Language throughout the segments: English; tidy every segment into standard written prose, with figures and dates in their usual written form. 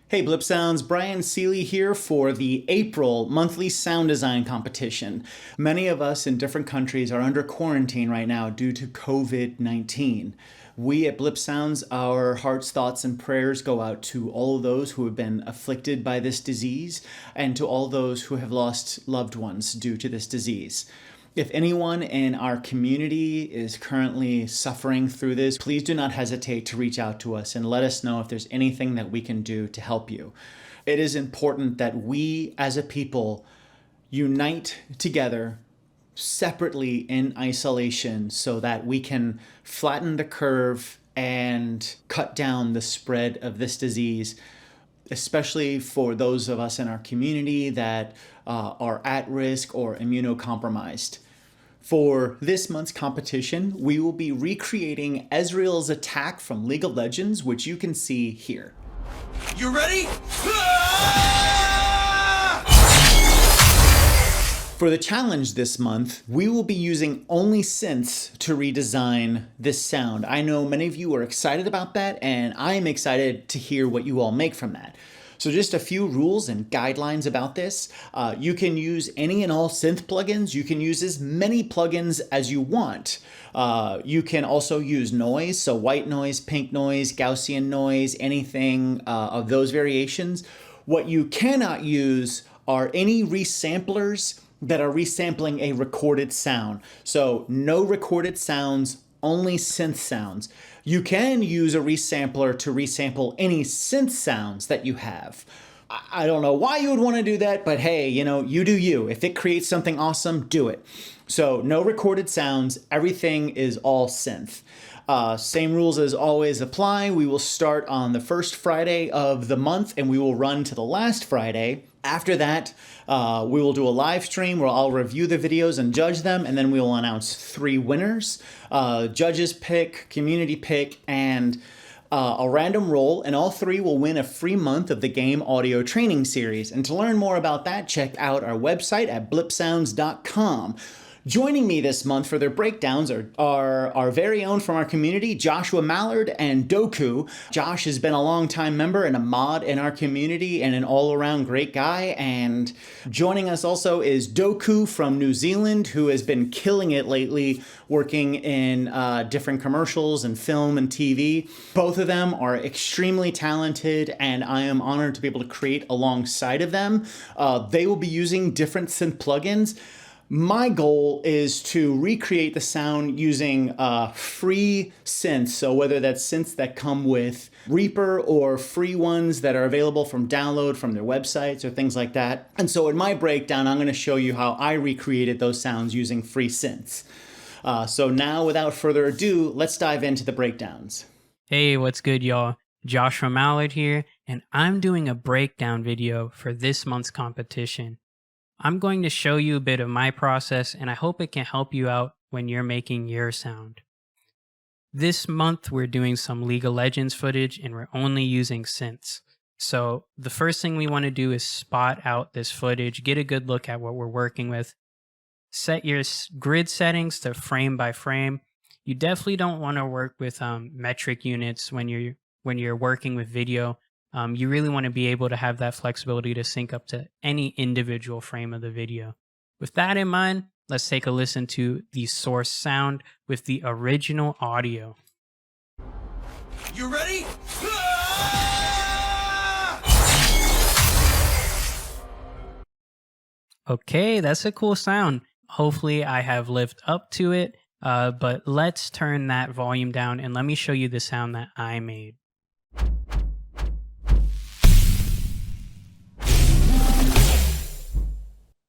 Hey Blipsounds, Brian Seeley here for the April monthly sound design competition. Many of us in different countries are under quarantine right now due to COVID-19. We at Blipsounds, our hearts, thoughts, and prayers go out to all of those who have been afflicted by this disease and to all those who have lost loved ones due to this disease. If anyone in our community is currently suffering through this, please do not hesitate to reach out to us and let us know if there's anything that we can do to help you. It is important that we as a people unite together separately in isolation so that we can flatten the curve and cut down the spread of this disease, especially for those of us in our community that are at risk or immunocompromised. For this month's competition, we will be recreating Ezreal's attack from League of Legends, which you can see here. You ready? For the challenge this month, we will be using only synths to redesign this sound. I know many of you are excited about that, and I am excited to hear what you all make from that. So just a few rules and guidelines about this. You can use any and all synth plugins. You can use as many plugins as you want. You can also use noise, so white noise, pink noise, Gaussian noise, anything of those variations. What you cannot use are any resamplers that are resampling a recorded sound. So no recorded sounds, only synth sounds. You can use a resampler to resample any synth sounds that you have. I don't know why you would want to do that, but hey, you do you. If it creates something awesome, do it. So no recorded sounds, everything is all synth. Same rules as always apply. We will start on the first Friday of the month and we will run to the last Friday. After that, we will do a live stream where I'll review the videos and judge them, and then we will announce 3 winners. Judges pick, community pick, and a random roll, and all 3 will win a free month of the game audio training series. And to learn more about that, check out our website at blipsounds.com. Joining me this month for their breakdowns are our very own from our community, Joshua Mallard and Doku. Josh has been a longtime member and a mod in our community and an all-around great guy. And joining us also is Doku from New Zealand, who has been killing it lately, working in different commercials and film and TV. Both of them are extremely talented, and I am honored to be able to create alongside of them. They will be using different synth plugins. My goal is to recreate the sound using free synths, so whether that's synths that come with Reaper or free ones that are available from download from their websites or things like that. And so in my breakdown, I'm going to show you how I recreated those sounds using free synths. So now, without further ado, let's dive into the breakdowns. Hey, what's good, y'all? Joshua Mallard here, and I'm doing a breakdown video for this month's competition. I'm going to show you a bit of my process, and I hope it can help you out when you're making your sound. This month, we're doing some League of Legends footage, and we're only using synths. So the first thing we want to do is spot out this footage, get a good look at what we're working with. Set your grid settings to frame by frame. You definitely don't want to work with metric units when you're working with video. You really want to be able to have that flexibility to sync up to any individual frame of the video. With that in mind, let's take a listen to the source sound with the original audio. You ready? Okay, that's a cool sound. Hopefully I have lived up to it, but let's turn that volume down and let me show you the sound that I made.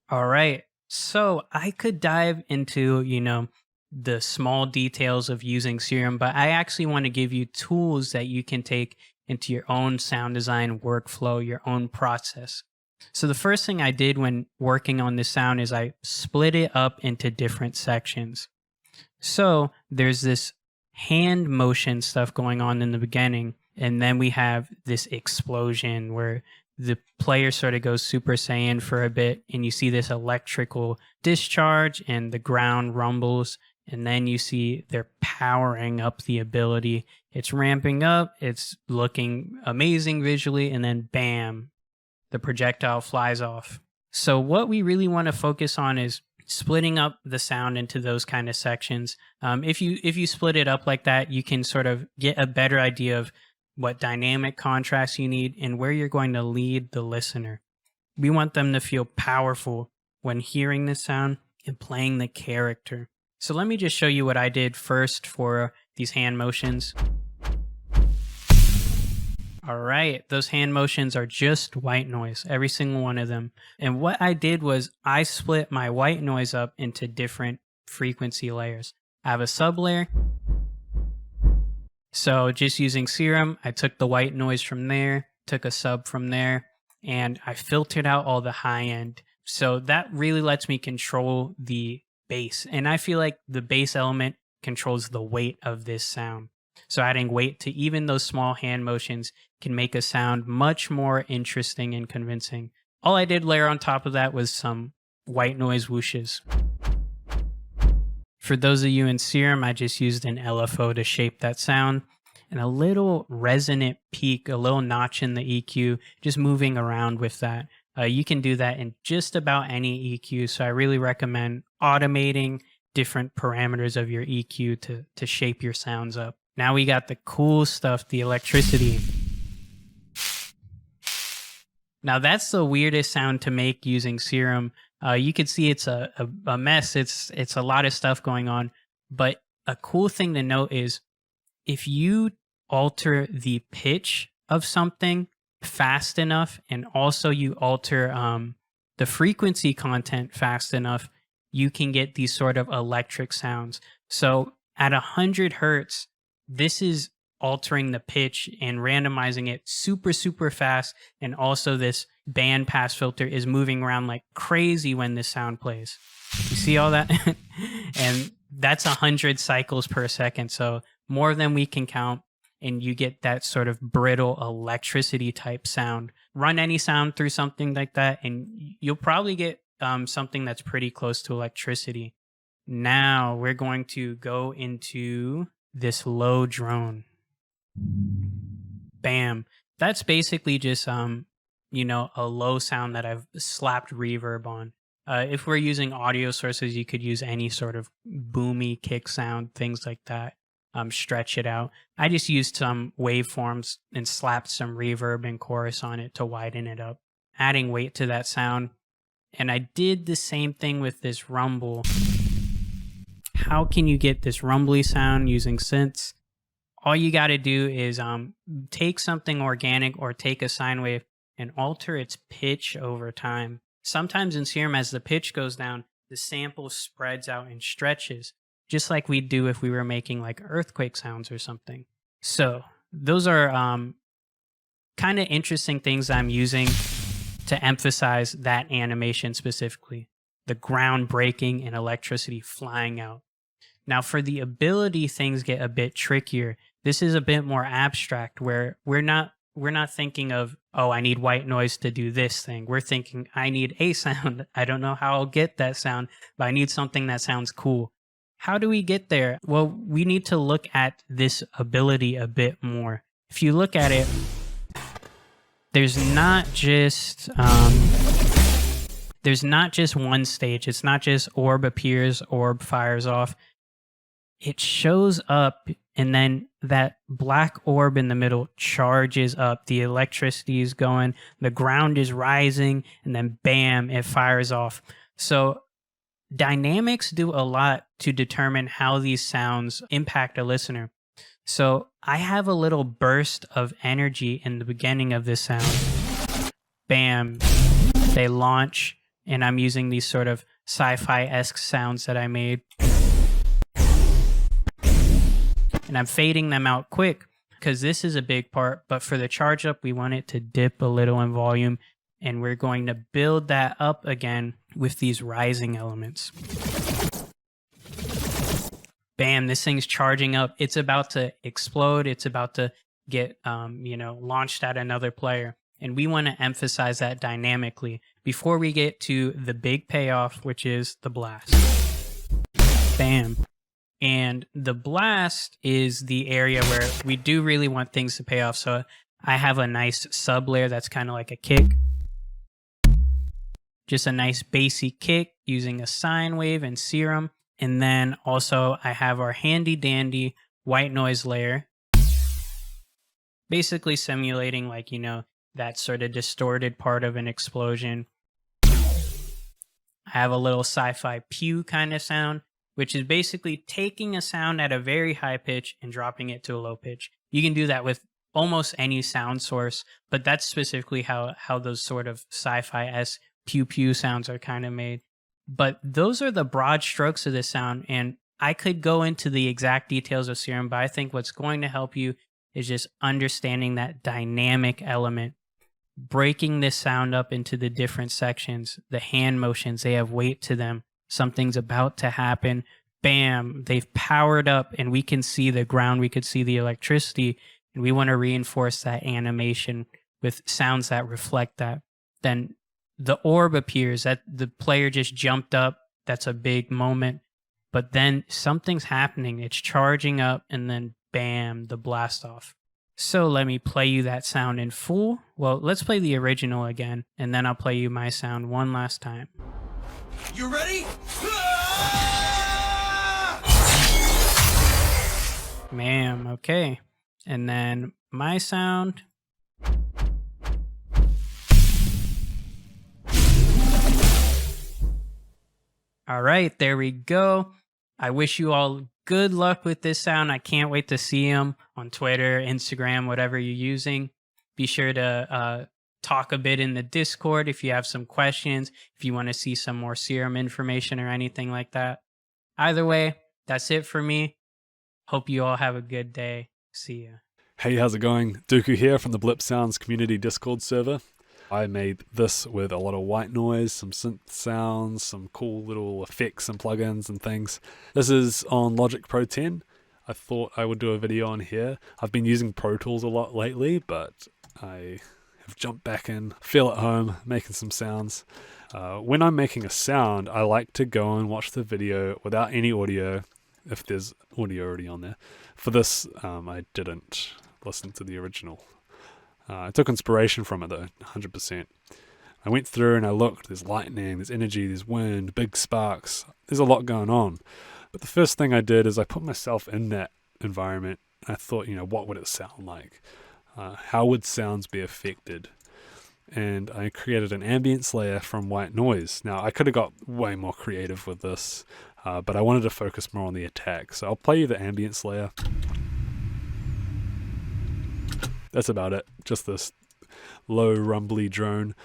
All right, so I could dive into, the small details of using Serum, but I actually want to give you tools that you can take into your own sound design workflow, your own process. So the first thing I did when working on this sound is I split it up into different sections. So there's this hand motion stuff going on in the beginning, and then we have this explosion where the player sort of goes Super Saiyan for a bit, and you see this electrical discharge and the ground rumbles, and then you see they're powering up the ability. It's ramping up, it's looking amazing visually, and then bam, the projectile flies off. So what we really want to focus on is splitting up the sound into those kind of sections. If you split it up like that, you can sort of get a better idea of what dynamic contrast you need and where you're going to lead the listener. We want them to feel powerful when hearing the sound and playing the character. So let me just show you what I did first for these hand motions. All right, those hand motions are just white noise, every single one of them. And what I did was I split my white noise up into different frequency layers. I have a sub layer. So just using Serum, I took the white noise from there, took a sub from there, and I filtered out all the high end. So that really lets me control the bass. And I feel like the bass element controls the weight of this sound. So adding weight to even those small hand motions can make a sound much more interesting and convincing. All I did layer on top of that was some white noise whooshes. For those of you in Serum, I just used an LFO to shape that sound, and a little resonant peak, a little notch in the EQ, just moving around with that. You can do that in just about any EQ, so I really recommend automating different parameters of your EQ to shape your sounds up. Now we got the cool stuff, the electricity. Now that's the weirdest sound to make using Serum. You can see it's a mess. It's a lot of stuff going on. But a cool thing to note is if you alter the pitch of something fast enough, and also you alter the frequency content fast enough, you can get these sort of electric sounds. So at 100 hertz, this is altering the pitch and randomizing it super, super fast. And also this band pass filter is moving around like crazy when this sound plays. You see all that? And that's 100 cycles per second. So more than we can count. And you get that sort of brittle electricity type sound. Run any sound through something like that, and you'll probably get something that's pretty close to electricity. Now we're going to go into this low drone. Bam. That's basically just a low sound that I've slapped reverb on. If we're using audio sources, you could use any sort of boomy kick sound, things like that. Stretch it out. I just used some waveforms and slapped some reverb and chorus on it to widen it up, adding weight to that sound. And I did the same thing with this rumble. How can you get this rumbly sound using synths? All you got to do is take something organic or take a sine wave and alter its pitch over time. Sometimes in Serum, as the pitch goes down, the sample spreads out and stretches, just like we'd do if we were making like earthquake sounds or something. So those are kind of interesting things I'm using to emphasize that animation specifically, the ground breaking and electricity flying out. Now for the ability, things get a bit trickier. This is a bit more abstract, where we're not thinking of, oh, I need white noise to do this thing. We're thinking, I need a sound. I don't know how I'll get that sound, but I need something that sounds cool. How do we get there? Well, we need to look at this ability a bit more. If you look at it, there's not just one stage. It's not just orb appears, orb fires off. It shows up, and then that black orb in the middle charges up. The electricity is going, the ground is rising, and then bam, it fires off. So dynamics do a lot to determine how these sounds impact a listener. So I have a little burst of energy in the beginning of this sound. Bam, they launch, and I'm using these sort of sci-fi-esque sounds that I made. And I'm fading them out quick because this is a big part, but for the charge up, we want it to dip a little in volume, and we're going to build that up again with these rising elements. Bam, this thing's charging up. It's about to explode. It's about to get, launched at another player. And we want to emphasize that dynamically before we get to the big payoff, which is the blast. Bam. And the blast is the area where we do really want things to pay off. So I have a nice sub layer that's kind of like a kick. Just a nice basic kick using a sine wave and serum. And then also I have our handy dandy white noise layer. Basically simulating like, that sort of distorted part of an explosion. I have a little sci-fi pew kind of sound, which is basically taking a sound at a very high pitch and dropping it to a low pitch. You can do that with almost any sound source, but that's specifically how those sort of sci-fi-esque pew pew sounds are kind of made. But those are the broad strokes of this sound, and I could go into the exact details of Serum, but I think what's going to help you is just understanding that dynamic element, breaking this sound up into the different sections. The hand motions, they have weight to them. Something's about to happen. Bam, they've powered up and we can see the ground, we could see the electricity, and we want to reinforce that animation with sounds that reflect that. Then the orb appears, that the player just jumped up. That's a big moment. But then something's happening. It's charging up, and then bam, the blast off. So let me play you that sound in full. Well, let's play the original again, and then I'll play you my sound one last time. You ready? Ma'am, okay. And then my sound. All right, there we go. I wish you all good luck with this sound. I can't wait to see them on Twitter, Instagram, whatever you're using. Be sure to talk a bit in the Discord if you have some questions, if you want to see some more Serum information or anything like that. Either way, that's it for me. Hope you all have a good day. See ya. Hey, how's it going? Doku here from the Blipsounds community Discord server. I made this with a lot of white noise, some synth sounds, some cool little effects and plugins and things. This is on Logic Pro 10. I thought I would do a video on here. I've been using Pro Tools a lot lately, but I have jumped back in, feel at home, making some sounds. When I'm making a sound, I like to go and watch the video without any audio, if there's audio already on there. For this, I didn't listen to the original. I took inspiration from it though, 100%. I went through and I looked, there's lightning, there's energy, there's wind, big sparks, there's a lot going on. But the first thing I did is I put myself in that environment. I thought, what would it sound like? How would sounds be affected? And I created an ambience layer from white noise. Now, I could have got way more creative with this, but I wanted to focus more on the attack. So I'll play you the ambience layer. That's about it. Just this low rumbly drone.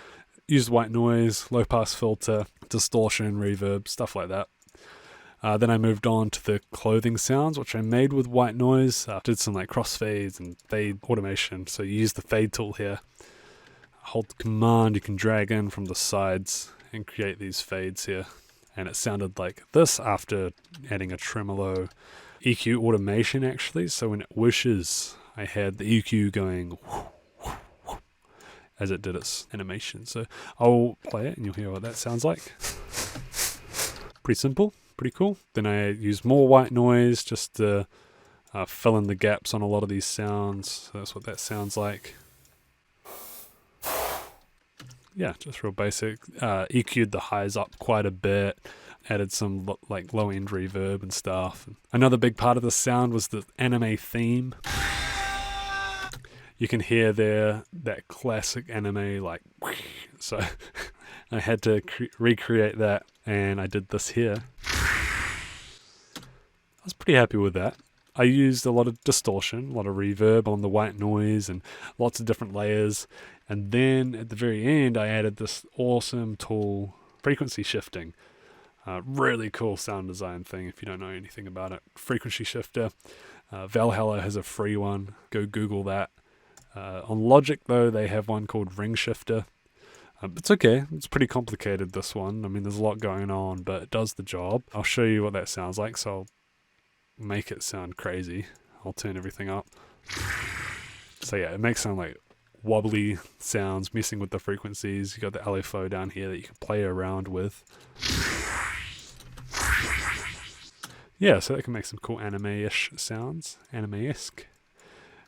Used white noise, low pass filter, distortion, reverb, stuff like that. Then I moved on to the clothing sounds, which I made with white noise. Did some like crossfades and fade automation. So you use the fade tool here. Hold the command, you can drag in from the sides and create these fades here. And it sounded like this after adding a tremolo EQ automation actually. So when it whooshes, I had the EQ going as it did its animation. So I'll play it and you'll hear what that sounds like. Pretty simple, pretty cool. Then I use more white noise just to fill in the gaps on a lot of these sounds. So that's what that sounds like. Yeah, just real basic. EQ'd the highs up quite a bit. Added some like low end reverb and stuff. Another big part of the sound was the anime theme. You can hear there that classic anime like, so I had to recreate that, and I did this here. I was pretty happy with that. I used a lot of distortion, a lot of reverb on the white noise and lots of different layers. And then at the very end, I added this awesome tool, frequency shifting. Really cool sound design thing if you don't know anything about it. Frequency shifter. Valhalla has a free one. Go Google that. On Logic, though, they have one called Ring Shifter. It's okay. It's pretty complicated, this one. I mean, there's a lot going on, but it does the job. I'll show you what that sounds like, so I'll make it sound crazy. I'll turn everything up. So yeah, it makes sound like wobbly sounds, messing with the frequencies. You got the LFO down here that you can play around with. Yeah, so that can make some cool anime-ish sounds, anime-esque.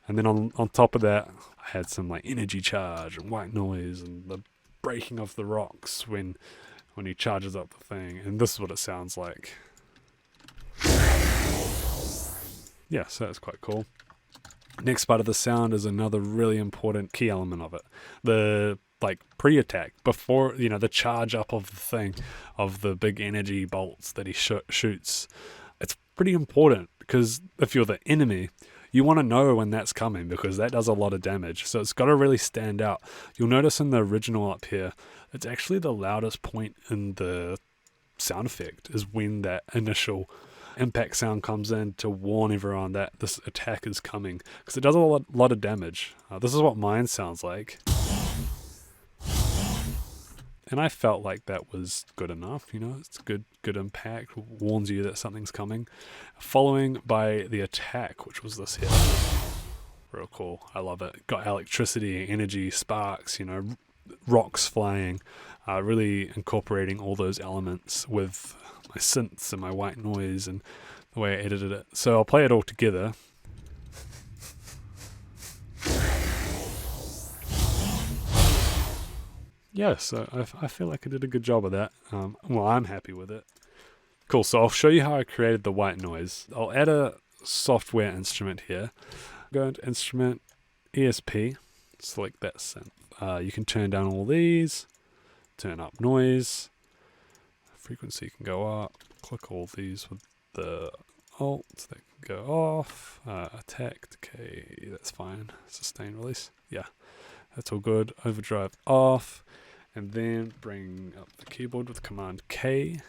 And then on top of that, I had some like energy charge and white noise and the breaking of the rocks when he charges up the thing. And this is what it sounds like. Yeah, so that's quite cool. Next part of the sound is another really important key element of it. The like pre-attack, before, you know, the charge up of the thing, of the big energy bolts that he shoots. It's pretty important because if you're the enemy, you want to know when that's coming because that does a lot of damage. So it's got to really stand out. You'll notice in the original up here, it's actually the loudest point in the sound effect is when that initial impact sound comes in to warn everyone that this attack is coming, because it does a lot of damage. This is what mine sounds like. And I felt like that was good enough, you know, it's good impact, warns you that something's coming. Following by the attack, which was this here. Real cool, I love it. Got electricity, energy, sparks, you know, rocks flying, really incorporating all those elements with my synths and my white noise and the way I edited it. So I'll play it all together. Yeah, so I feel like I did a good job of that. Well, I'm happy with it. Cool, so I'll show you how I created the white noise. I'll add a software instrument here. Go into Instrument, ESP, select that synth. You can turn down all these, turn up noise, frequency can go up, click all these with the Alt, that can go off, attack, decay, that's fine, sustain, release, yeah, that's all good, overdrive off. And then bring up the keyboard with Command K.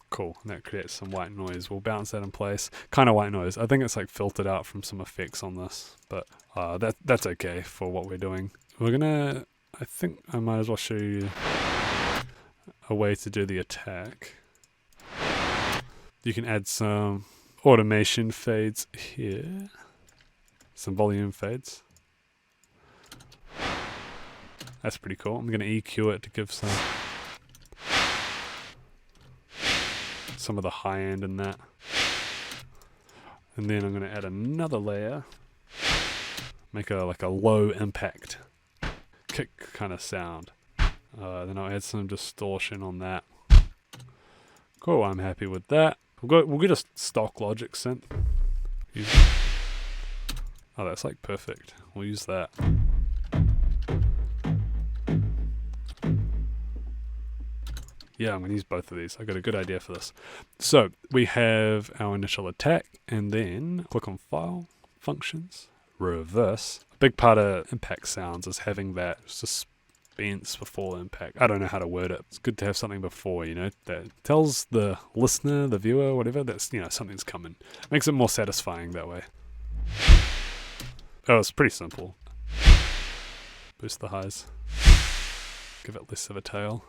Cool, and that creates some white noise. We'll bounce that in place. Kind of white noise. I think it's like filtered out from some effects on this, but that's okay for what we're doing. We're gonna, I think I might as well show you a way to do the attack. You can add some automation fades here, some volume fades. That's pretty cool. I'm going to EQ it to give some of the high end in that. And then I'm going to add another layer. Make like a low impact kick kind of sound. Then I'll add some distortion on that. Cool, I'm happy with that. We'll get a stock Logic synth. Oh, that's like perfect. We'll use that. Yeah, I'm going to use both of these. I got a good idea for this. So we have our initial attack, and then click on File, Functions, Reverse. A big part of impact sounds is having that suspense before impact. I don't know how to word it. It's good to have something before, you know, that tells the listener, the viewer, whatever, that's, you know, something's coming. Makes it more satisfying that way. Oh, it's pretty simple. Boost the highs. Give it less of a tail.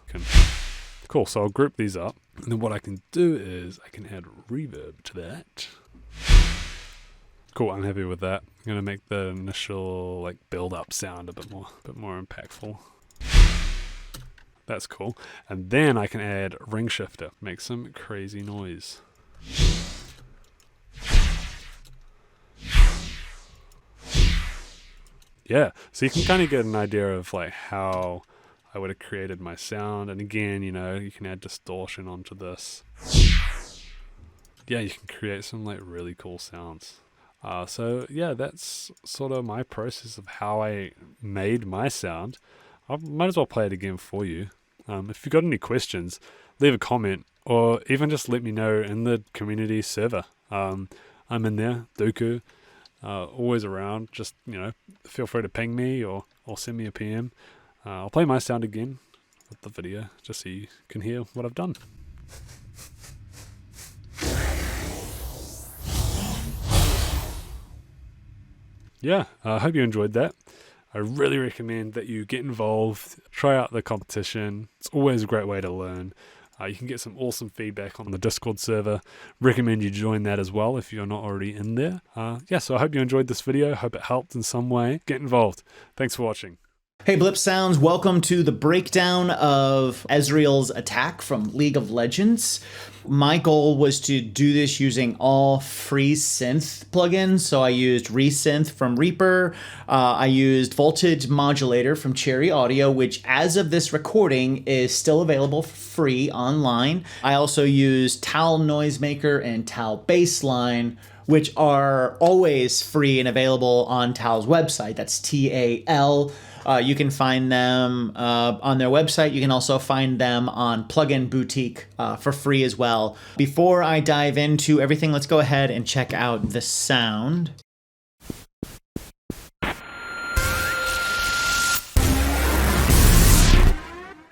Cool, so I'll group these up, and then what I can do is I can add reverb to that. Cool, I'm happy with that. I'm gonna make the initial like build-up sound a bit more impactful. That's cool. And then I can add ring shifter, make some crazy noise. Yeah, so you can kind of get an idea of like how I would have created my sound. And again, you know, you can add distortion onto this. Yeah, you can create some like really cool sounds. So yeah, that's sort of my process of how I made my sound. I might as well play it again for you. If you've got any questions, leave a comment or even just let me know in the community server. I'm in there, Doku, always around. Just, you know, feel free to ping me or send me a PM. I'll play my sound again with the video just so you can hear what I've done. Yeah, I hope you enjoyed that. I really recommend that you get involved, try out the competition. It's always a great way to learn. You can get some awesome feedback on the Discord server. Recommend you join that as well if you're not already in there. Yeah, so I hope you enjoyed this video. Hope it helped in some way. Get involved. Thanks for watching. Hey Blipsounds, welcome to the breakdown of Ezreal's attack from League of Legends. My goal was to do this using all free synth plugins. So I used Resynth from Reaper. I used Voltage Modulator from Cherry Audio, which as of this recording is still available for free online. I also used Tal Noisemaker and Tal Bassline, which are always free and available on Tal's website. That's TAL. You can find them on their website. You can also find them on Plugin Boutique for free as well. Before I dive into everything, let's go ahead and check out the sound.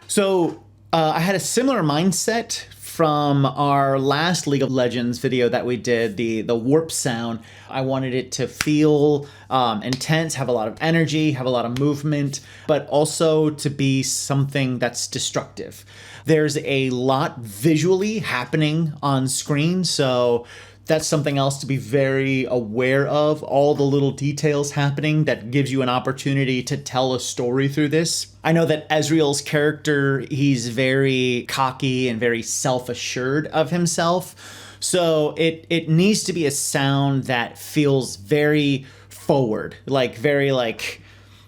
So I had a similar mindset from our last League of Legends video that we did, the warp sound. I wanted it to feel intense, have a lot of energy, have a lot of movement, but also to be something that's destructive. There's a lot visually happening on screen, so that's something else to be very aware of, all the little details happening that gives you an opportunity to tell a story through this. I know that Ezreal's character, he's very cocky and very self-assured of himself. So it needs to be a sound that feels very forward,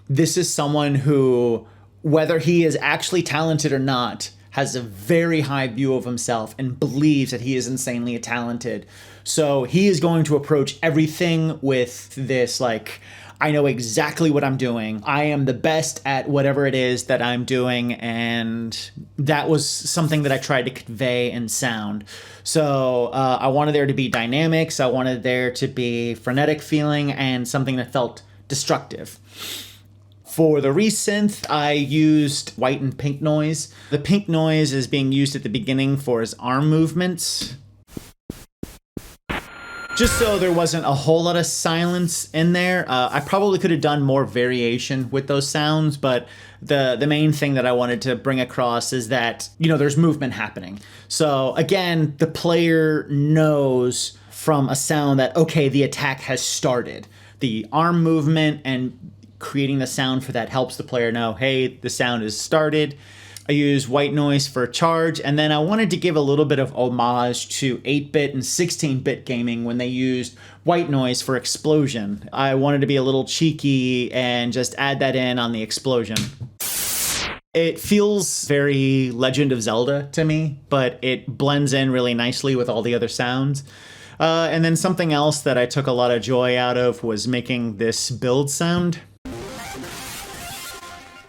this is someone who, whether he is actually talented or not, has a very high view of himself and believes that he is insanely talented. So he is going to approach everything with this, I know exactly what I'm doing. I am the best at whatever it is that I'm doing. And that was something that I tried to convey in sound. So I wanted there to be dynamics. I wanted there to be frenetic feeling and something that felt destructive. For the resynth, I used white and pink noise. The pink noise is being used at the beginning for his arm movements, just so there wasn't a whole lot of silence in there. I probably could have done more variation with those sounds, but the main thing that I wanted to bring across is that, there's movement happening. So again, the player knows from a sound that, okay, the attack has started. The arm movement and creating the sound for that helps the player know, hey, the sound is started. I use white noise for charge, and then I wanted to give a little bit of homage to 8-bit and 16-bit gaming when they used white noise for explosion. I wanted to be a little cheeky and just add that in on the explosion. It feels very Legend of Zelda to me, but it blends in really nicely with all the other sounds. And then something else that I took a lot of joy out of was making this build sound.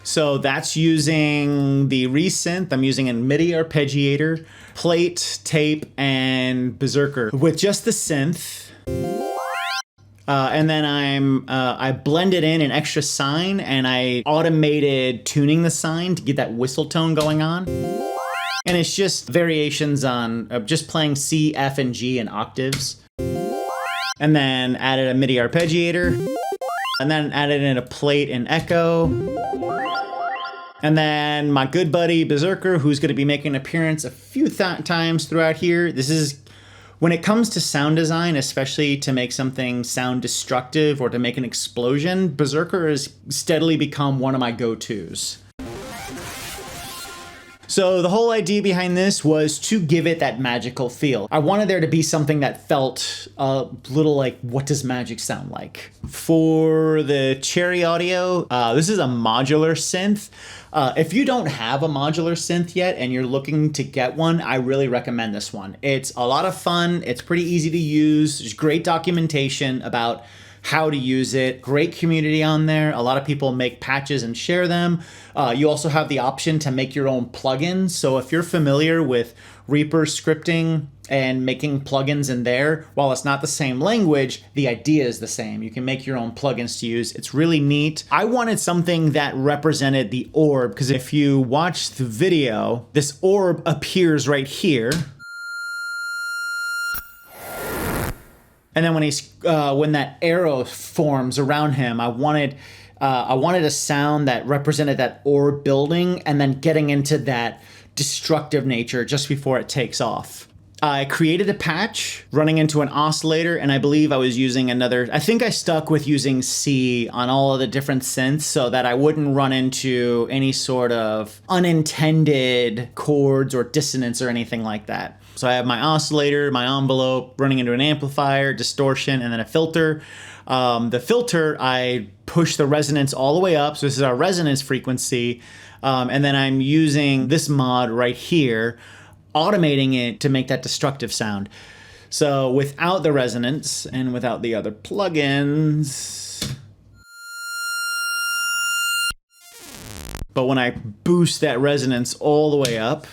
So that's using the resynth. I'm using a MIDI arpeggiator, plate, tape, and berserker with just the synth. And then I blended in an extra sine and I automated tuning the sine to get that whistle tone going on. And it's just variations on just playing C, F, and G in octaves. And then added a MIDI arpeggiator. And then added in a plate and echo. And then my good buddy Berserker, who's going to be making an appearance a few times throughout here. This is, when it comes to sound design, especially to make something sound destructive or to make an explosion, Berserker has steadily become one of my go-tos. So the whole idea behind this was to give it that magical feel. I wanted there to be something that felt a little like, what does magic sound like? For the Cherry Audio, this is a modular synth. If you don't have a modular synth yet and you're looking to get one, I really recommend this one. It's a lot of fun. It's pretty easy to use. There's great documentation about how to use it. Great community on there. A lot of people make patches and share them. You also have the option to make your own plugins. So if you're familiar with Reaper scripting and making plugins in there, while it's not the same language, the idea is the same. You can make your own plugins to use. It's really neat. I wanted something that represented the orb, because if you watch the video, this orb appears right here. And then when that arrow forms around him, I wanted a sound that represented that orb building and then getting into that destructive nature just before it takes off. I created a patch running into an oscillator, and I believe I was using I think I stuck with using C on all of the different synths so that I wouldn't run into any sort of unintended chords or dissonance or anything like that. So I have my oscillator, my envelope, running into an amplifier, distortion, and then a filter. The filter, I push the resonance all the way up. So this is our resonance frequency. And then I'm using this mod right here, automating it to make that destructive sound. So without the resonance and without the other plugins, but when I boost that resonance all the way up,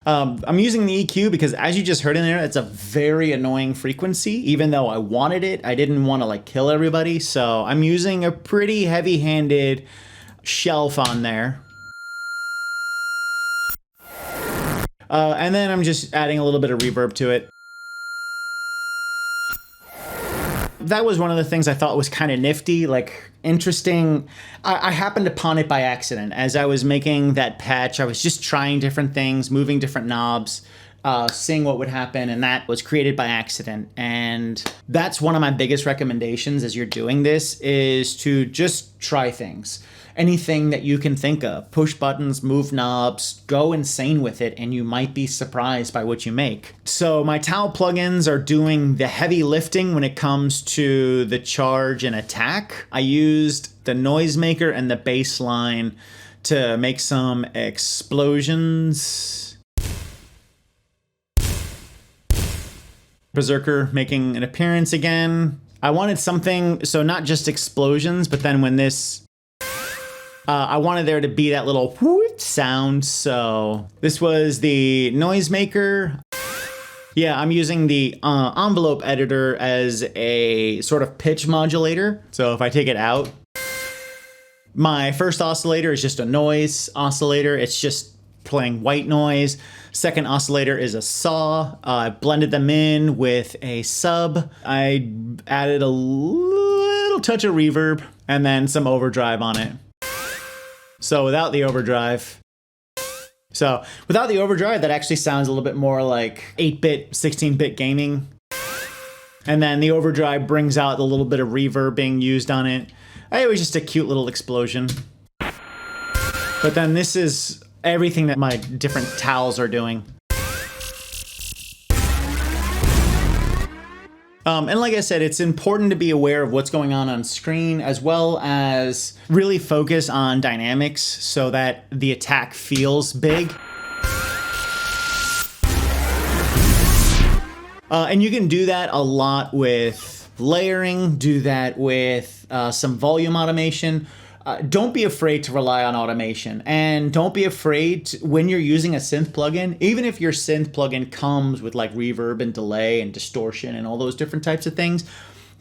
I'm using the EQ because, as you just heard in there, it's a very annoying frequency. Even though I wanted it, I didn't want to like kill everybody. So I'm using a pretty heavy-handed shelf on there. And then I'm just adding a little bit of reverb to it. That was one of the things I thought was kind of nifty, like interesting. I happened upon it by accident. As I was making that patch, I was just trying different things, moving different knobs, seeing what would happen, and that was created by accident. And that's one of my biggest recommendations as you're doing this, is to just try things. Anything that you can think of. Push buttons, move knobs, go insane with it, and you might be surprised by what you make. So my Tau plugins are doing the heavy lifting when it comes to the charge and attack. I used the noisemaker and the bass line to make some explosions. Berserker making an appearance again. I wanted something, so not just explosions, but then when this I wanted there to be that little whoop sound, so this was the noisemaker. Yeah, I'm using the envelope editor as a sort of pitch modulator. So if I take it out, my first oscillator is just a noise oscillator. It's just playing white noise. Second oscillator is a saw. I blended them in with a sub. I added a little touch of reverb and then some overdrive on it. So without the overdrive, that actually sounds a little bit more like 8-bit, 16-bit gaming. And then the overdrive brings out a little bit of reverb being used on it. It was just a cute little explosion. But then this is everything that my different towels are doing. And like I said, it's important to be aware of what's going on screen, as well as really focus on dynamics so that the attack feels big. And you can do that a lot with layering, do that with some volume automation. Don't be afraid to rely on automation, and don't be afraid when you're using a synth plugin, even if your synth plugin comes with like reverb and delay and distortion and all those different types of things,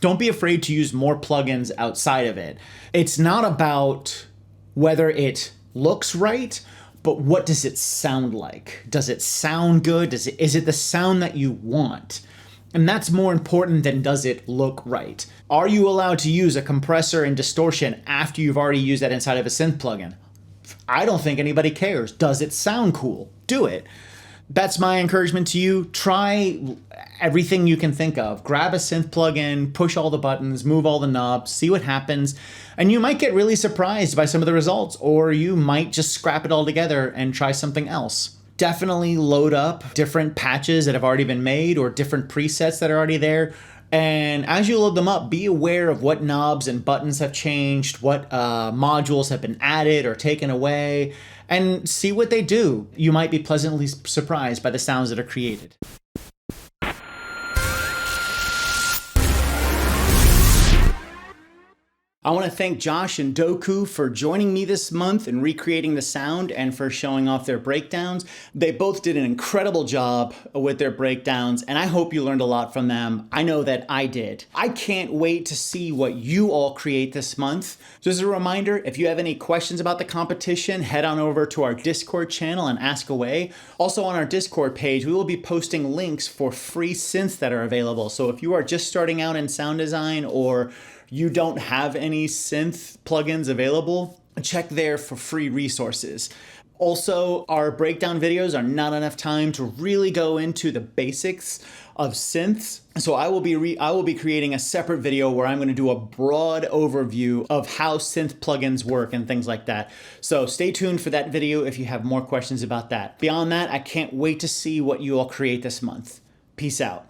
don't be afraid to use more plugins outside of it. It's not about whether it looks right, but what does it sound like? Does it sound good? Is it the sound that you want? And that's more important than does it look right. Are you allowed to use a compressor and distortion after you've already used that inside of a synth plugin? I don't think anybody cares. Does it sound cool? Do it. That's my encouragement to you. Try everything you can think of. Grab a synth plugin, push all the buttons, move all the knobs, see what happens. And you might get really surprised by some of the results, or you might just scrap it all together and try something else. Definitely load up different patches that have already been made or different presets that are already there. And as you load them up, be aware of what knobs and buttons have changed, what modules have been added or taken away, and see what they do. You might be pleasantly surprised by the sounds that are created. I want to thank Josh and Doku for joining me this month and recreating the sound and for showing off their breakdowns. They both did an incredible job with their breakdowns, and I hope you learned a lot from them. I know that I did. I can't wait to see what you all create this month. Just as a reminder, if you have any questions about the competition, head on over to our Discord channel and ask away. Also on our Discord page, we will be posting links for free synths that are available. So if you are just starting out in sound design, or you don't have any synth plugins available, check there for free resources. Also, our breakdown videos are not enough time to really go into the basics of synths. So I will be creating a separate video where I'm going to do a broad overview of how synth plugins work and things like that. So stay tuned for that video if you have more questions about that. Beyond that, I can't wait to see what you all create this month. Peace out.